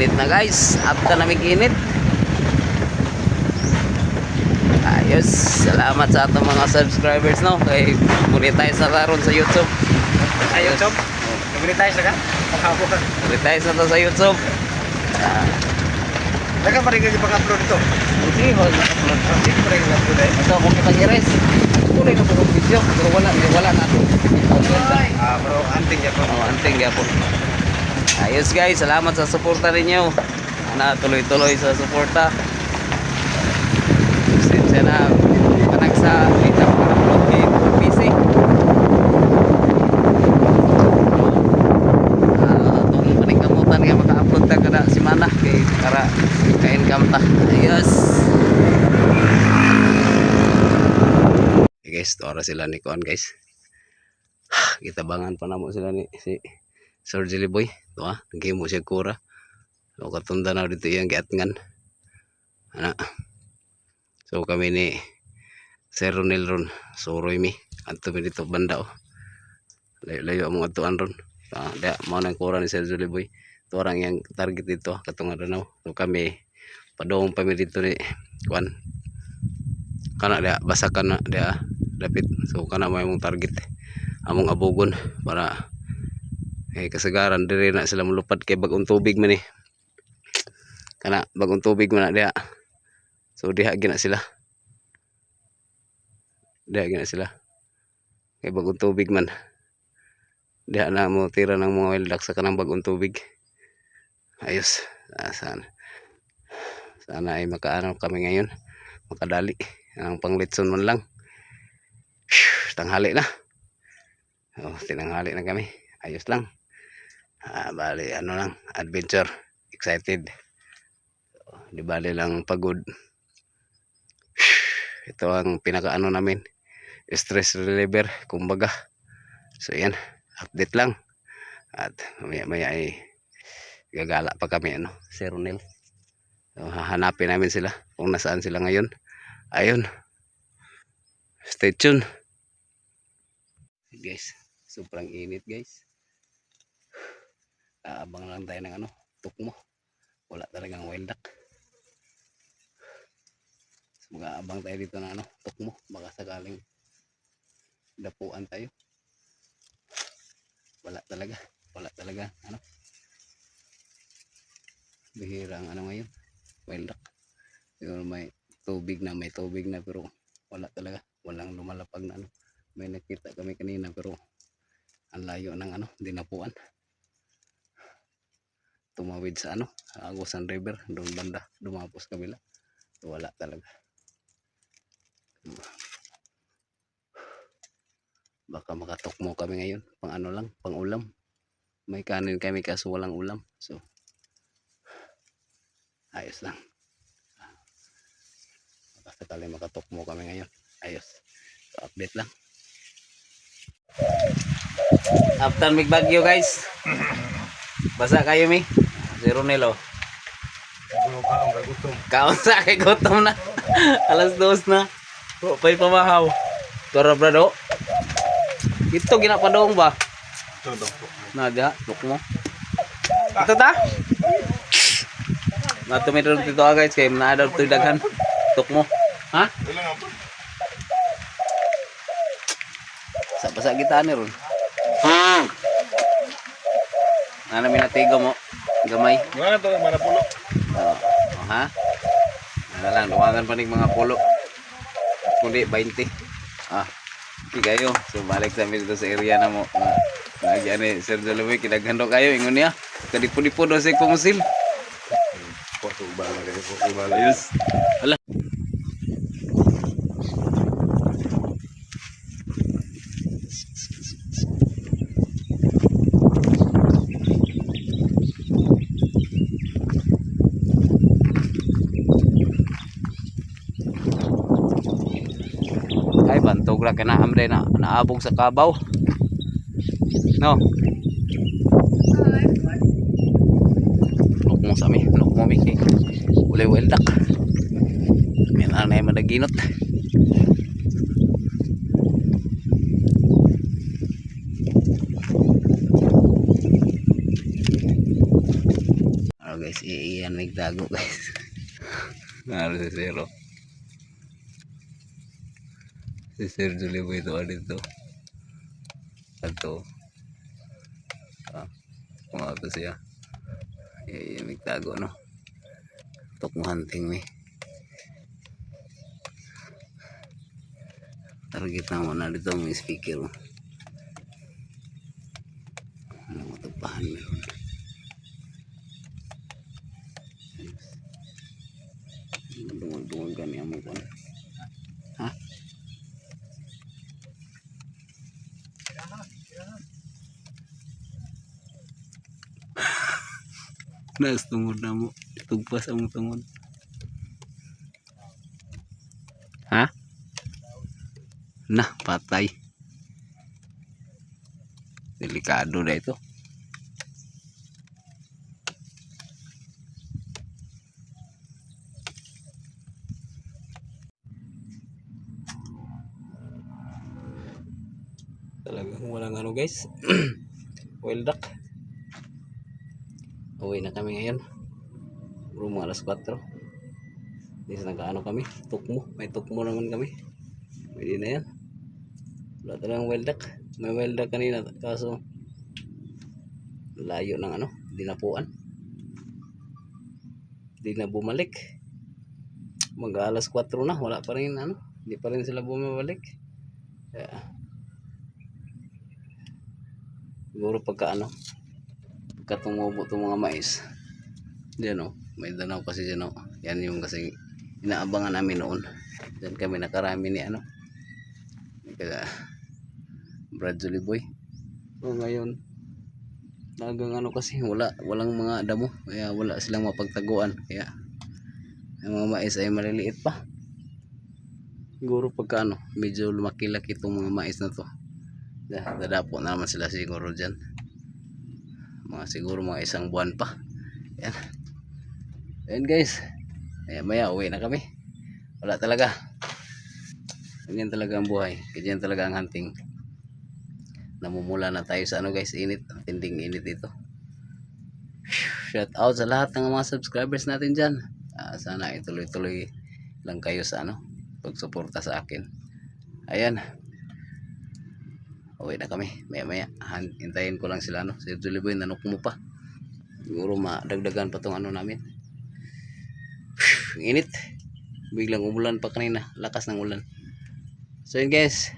Init na guys. After na init. Ayos. Salamat sa atong mga subscribers no. Kay monetize sa karon sa YouTube. Sa YouTube? Nag-monetize na ka? Monetize na to sa YouTube. Dagan pa rin kayo pang-upload ito. Sige, mag-upload. Sige pa rin upload eh. Ito kung kita i-res. Tuloy na po video. Pero wala na ito. Pero anting niya po. Anting po. Ayos guys. Salamat sa suporta ninyo. Na tuloy-tuloy sa suporta. Siya na panag sa litang pang-upload kay PC. Itong paningkamutan nga maka-upload ta kada simana kay para ka-income ta. Ayos. Okay guys, tora sila ni Kuan guys. Kitabangan pa namo sila ni si Sir Jelly Boy. Ito nagimo siya kura. So katunda na dito yung giatngan. Ana. So kami ni Sir Ronel ron. Suroy mi. Adto mi dito banda oh. Layo among atuan ron. Dia mao nang kura ni Sir Jelly Boy. Ito orang yang target dito katong adlaw. So kami padong pa mi dito ni Kuan. Kana dia basakan na dia dapit. So kana may mong target. Among abugon para kasagaran diri na sila mulupad kay bagong tubig man eh. Kana bagong tubig man na dia. So diha gina sila. Diha gina sila. Kay bagong tubig man. Diha na mo tira ng mga wild duck sa kanang bagong tubig. Ayos. Sana ay makaano kami ngayon. Makadali. Ang panglitson man lang. Tanghali na. Oh, tinanghali na kami. Ayos lang. Bali ano lang, adventure. Excited. Di bali lang pagod. Ito ang pinakaano namin. Stress reliever, kumbaga. So yan, update lang. At maya ay gagala pa kami ano, si Ronel. So, hahanapin namin sila kung nasaan sila ngayon. Ayun. Stay tuned. Guys, sobrang init guys. Abang lang tayo ng ano, tukmo. Wala talagang wild duck. Mag-aabang tayo dito na ano, tukmo. Baka sakaling dapuan tayo. Wala talaga ano. Bihira ang ano ngayon, wild duck. Siguro may tubig na pero wala talaga. Walang lumalapag na ano. May nakita kami kanina pero ang layo ng ano, dinapuan. Tumawid sa ano, Agusan River, doon banda, dumapos kabila. Wala talaga. Baka makatukmo kami ngayon, pang ano lang, pang ulam. May kanin kami kaso walang ulam. So ayos lang. Baka sakali makatukmo kami ngayon. Ayos. So, update lang. After magbagyo guys. Basa kayo mi. Si Ronelo. Kaon sa kay gutom na. Alas 2 na. Pay pamahaw. Tara brado. Ito ginapadong ba? Naga, look mo. Ito ta? Natumidro dito guys kay naadaw to daghan. Tuk mo. Ha? Sa basa kita ni ron. Ano minatigo mo? Gamay. Wala to mga pulo. Ha? Ano lang, luwangan pa ng mga pulo. Kundi 20. Hindi kayo. So balik sa amin dito sa area na mo. Nagyan ni Sir Joloy, kinaghandok kayo. Ingon niya. Kadipo-dipo daw sa kumusil. Ayos. Hala. Ay bantog ra kana amre na naabog sa kabaw. No. Lukmo sa mi, lukmo mi kay ulay weldak. May na madaginot. guys. Iyan nagtago guys. Ano si Zero? Si Sir Julie ito dito. Ato. Mga ito siya. Iyan nagtago no. Tok mo hunting me. Target na mo na dito ang speaker mo. Ano mo tapahan meron. Dungan-dungan kami ang mga ano. Ha? Nas tungod na mo. Tugpas ang tungod. Ha? Nah, patay. Delikado na ito. Talagang walang ano guys. Well duck. Uwi na kami ngayon. Rumah alas 4. Di sa nagkaano kami. Tukmo. May tukmo naman kami. Pwede na yan. Wala talagang well duck. May well duck kanina. Kaso layo ng ano. Dinapuan. Di na bumalik. Mag alas 4 na. Wala pa rin ano. Hindi pa rin sila bumabalik. Kaya siguro pagka ano. Pagka tumubo itong mga mais. Diyan o. May danaw kasi dyan o. Yan yung kasi inaabangan namin noon. Diyan kami nakarami ni ano. Kaya Brad Julie Boy. So ngayon talagang ano kasi walang mga damo. Kaya wala silang mapagtaguan. Kaya ang mga mais ay maliliit pa. Siguro pagka ano. Medyo lumaki-laki itong mga mais na to. Dadapo na naman sila siguro dyan. Siguro mga isang buwan pa. Yan. Ayan guys. Maya uwi na kami. Wala talaga. Ganyan talaga ang buhay. Ganyan talaga ang hunting. Namumula na tayo sa ano guys. Init. Tinding init ito. Shout out sa lahat ng mga subscribers natin dyan. Sana ituloy-tuloy lang kayo sa ano. Pagsuporta sa akin. Ayan. Uwi na kami. Maya hintayin ko lang sila no. Si Julie Boy nanok mo pa. Siguro madagdagan pa tong ano namin. Init. Biglang umulan pa kanina. Lakas ng ulan. So yun guys.